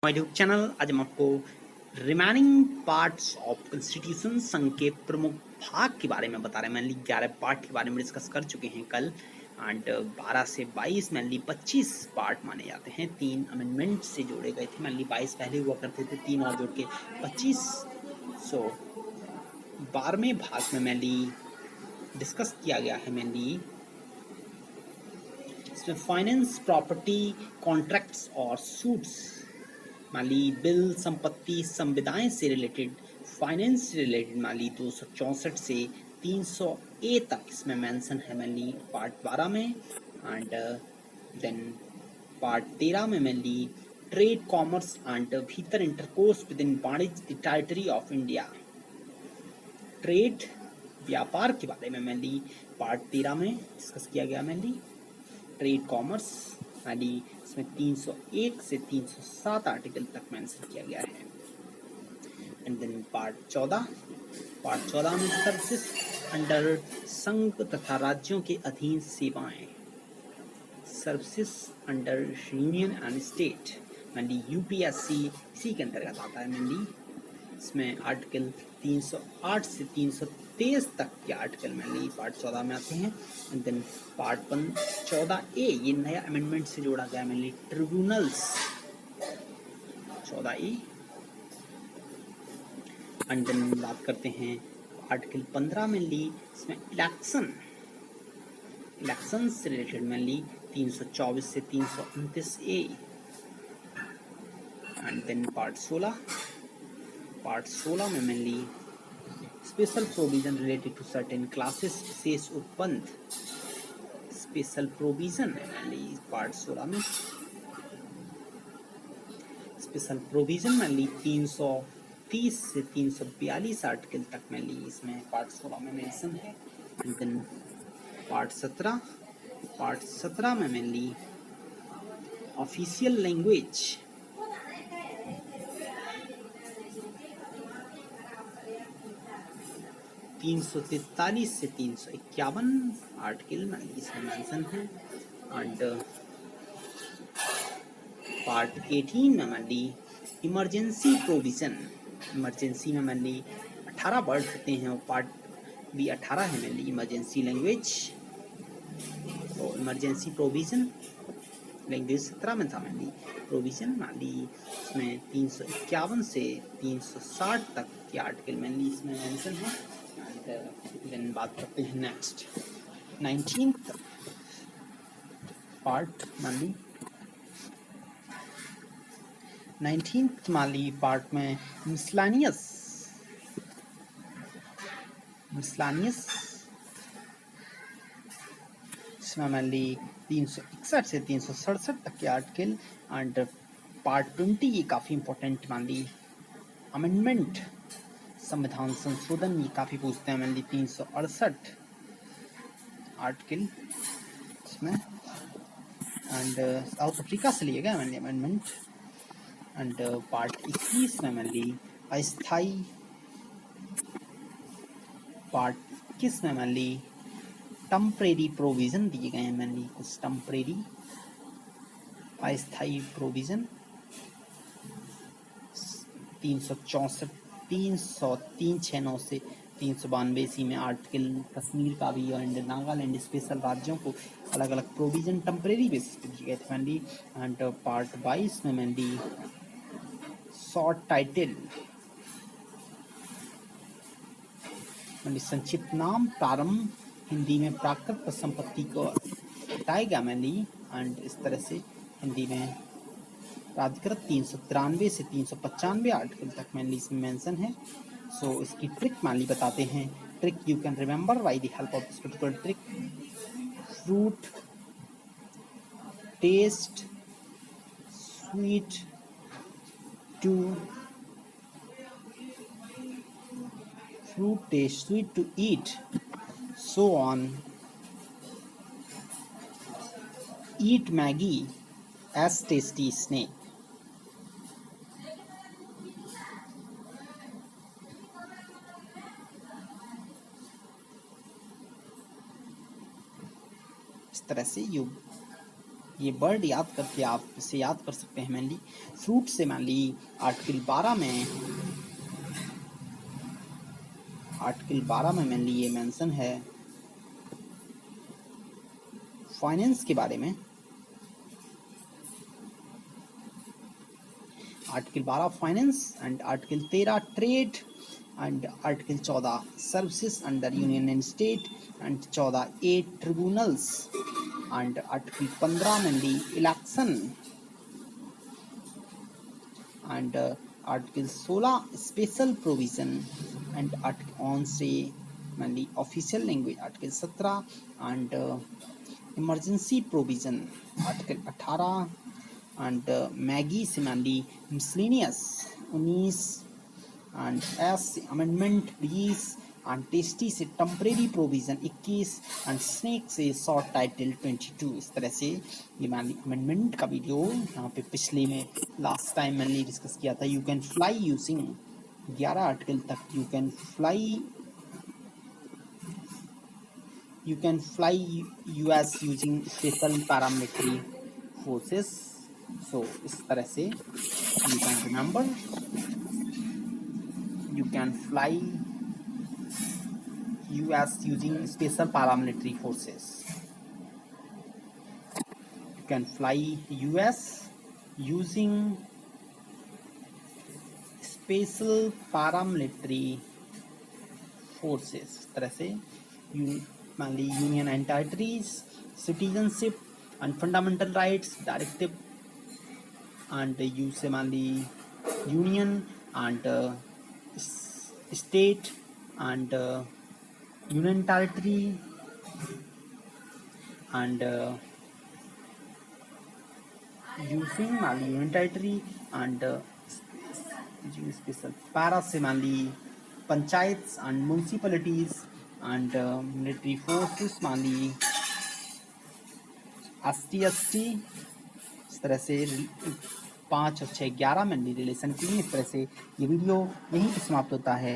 My YouTube channel. आज हम आपको रिमेनिंग पार्ट्स ऑफ कॉन्स्टिट्यूशन संघ के प्रमुख भाग के बारे में बता रहे हैं। मेनली 11 पार्ट के बारे में डिस्कस कर चुके हैं कल एंड 12 से 22 मेनली 25 पार्ट माने जाते हैं। 3 अमेंडमेंट से जोड़े गए थे। मेनली 22 पहले हुआ करते थे, 3 और जोड़ के 25। सो 12वें भाग में मेनली डिस्कस किया गया है। मेनली इसमें फाइनेंस, प्रॉपर्टी, कॉन्ट्रैक्ट्स और सूट्स, माली बिल, संपत्ति, संविदाएं से रिलेटेड, फाइनेंस से रिलेटेड माली 264 से 300 तक इसमें मेंशन है मेनली पार्ट 12 में। एंड देन पार्ट 13 में मेनली ट्रेड, कॉमर्स एंड भीतर इंटरकोर्स विद इन वाणिज्य टेरिटरी ऑफ इंडिया, ट्रेड व्यापार के बारे में मेनली पार्ट 13 में डिस्कस किया गया। मेनली ट्रेड, कॉमर्स आदि इसमें 301 से 307 आर्टिकल तक मेंशन किया गया है। एंड देन पार्ट 14 में सर्विसेज अंडर संघ तथा राज्यों के अधीन सेवाएं, services under union and state, mainly UPSC इसी के अंतर्गत आता है। मेनली इसमें आर्टिकल 308 से 323 तक के आर्टिकल मेनली पार्ट 14 में आते हैं। एंड देन पार्ट 14A ये नया अमेंडमेंट से जोड़ा गया mainly tribunals 14A। And then बात करते हैं आर्टिकल 15 मेनली इसमें इलेक्शन से रिलेटेड मेनली 324 से 329A। एंड देन पार्ट 16 में mainly special provision related to certain classes, विशेष उपबंध, स्पेशल प्रोविजन है मेनली पार्ट 16 में। स्पेशल प्रोविजन मेनली 330 से 342 आर्टिकल तक मेनली इसमें पार्ट 16 में मेंशन है। एंड देन पार्ट 17 में मेनली ऑफिशियल लैंग्वेज, तीन सौ 43 से 351 आर्टिकल में इसमें मेंशन है। एंड पार्ट 18 में मेनली इमरजेंसी प्रोविजन, इमरजेंसी में मेनली 18 वर्ड होते हैं और पार्ट भी 18 है मेनली इमरजेंसी लैंग्वेज। तो इमरजेंसी प्रोविजन लैंग्वेज 17 में था मेनली प्रोविजन मेनली इसमें 351 से 360 तक के आर्टिकल मेनली इसमें मेंशन है। देन बात करते हैं नेक्स्ट 19th पार्ट माली 19th माली पार्ट में मिसलानियस इसमें माली 361 से 367 तक के आर्टिकल। एंड पार्ट 20 ये काफ़ी इंपॉर्टेंट माली अमेंडमेंट, संविधान संशोधन, ये काफ़ी पूछते हैं मेनली 368 आर्टिकल इसमें। एंड साउथ अफ्रीका से लिए गए मेनली अमेंडमेंट। एंड पार्ट 21 में मेनली अस्थाई, पार्ट 21 में मेनली टेम्परेरी प्रोविजन दिए गए हैं मेनली कुछ टेम्परेरी अस्थाई प्रोविजन 364 369 से 392 इसी में आर्टिकल कश्मीर का भी एंड नागालैंड स्पेशल राज्यों को अलग अलग प्रोविजन टेम्परेरी बेसिस पे दिए गए थे मेनली। एंड पार्ट 22 में मेनली शॉर्ट टाइटल मेनली संक्षिप्त नाम, प्रारंभ, हिंदी में प्राकृत संपत्ति को हटाया गया मेनली। एंड इस तरह से हिंदी में प्राधिकृत 393 से 395 आर्टिकल तक मेनली इसमें मेंशन है। सो इसकी ट्रिक मानली बताते हैं। Trick you can remember by the help of this particular trick. Fruit taste sweet to eat, so on, eat Maggie as tasty snake। इस तरह से यू ये वर्ड याद करके आप इसे याद कर सकते हैं मैनली। फ्रूट से मैनली आर्टिकल 12 में मैनली ये मेंशन है फाइनेंस के बारे में। Article 12 finance and article 13 trade and article 14 services under union and state and 14 A tribunals and article 15 mainly election and article 16 special provision and article on से mainly official language article 17 and emergency provision article 18 and Maggi से mainly miscellaneous 19 and S से amendment 20 and tasty से temporary provision 21 and snake से short title 22। इस तरह से ये मैंने अमेंडमेंट का वीडियो यहाँ पे पिछले में लास्ट टाइम मैंने डिस्कस किया था। You can fly using 11 article तक you can fly US using special paramilitary forces. So इस तरह से you can remember you can fly US using special paramilitary forces. You can fly US using special paramilitary forces। इस तरह से mainly union and territories, citizenship and fundamental rights directive and use mainly union and state and union territory and using mainly union territory and using special para से mainly panchayats and municipalities and military forces mainly ST इस तरह से 5 और 6 11 में relation की। इस तरह से ये वीडियो यहीं पे समाप्त होता है।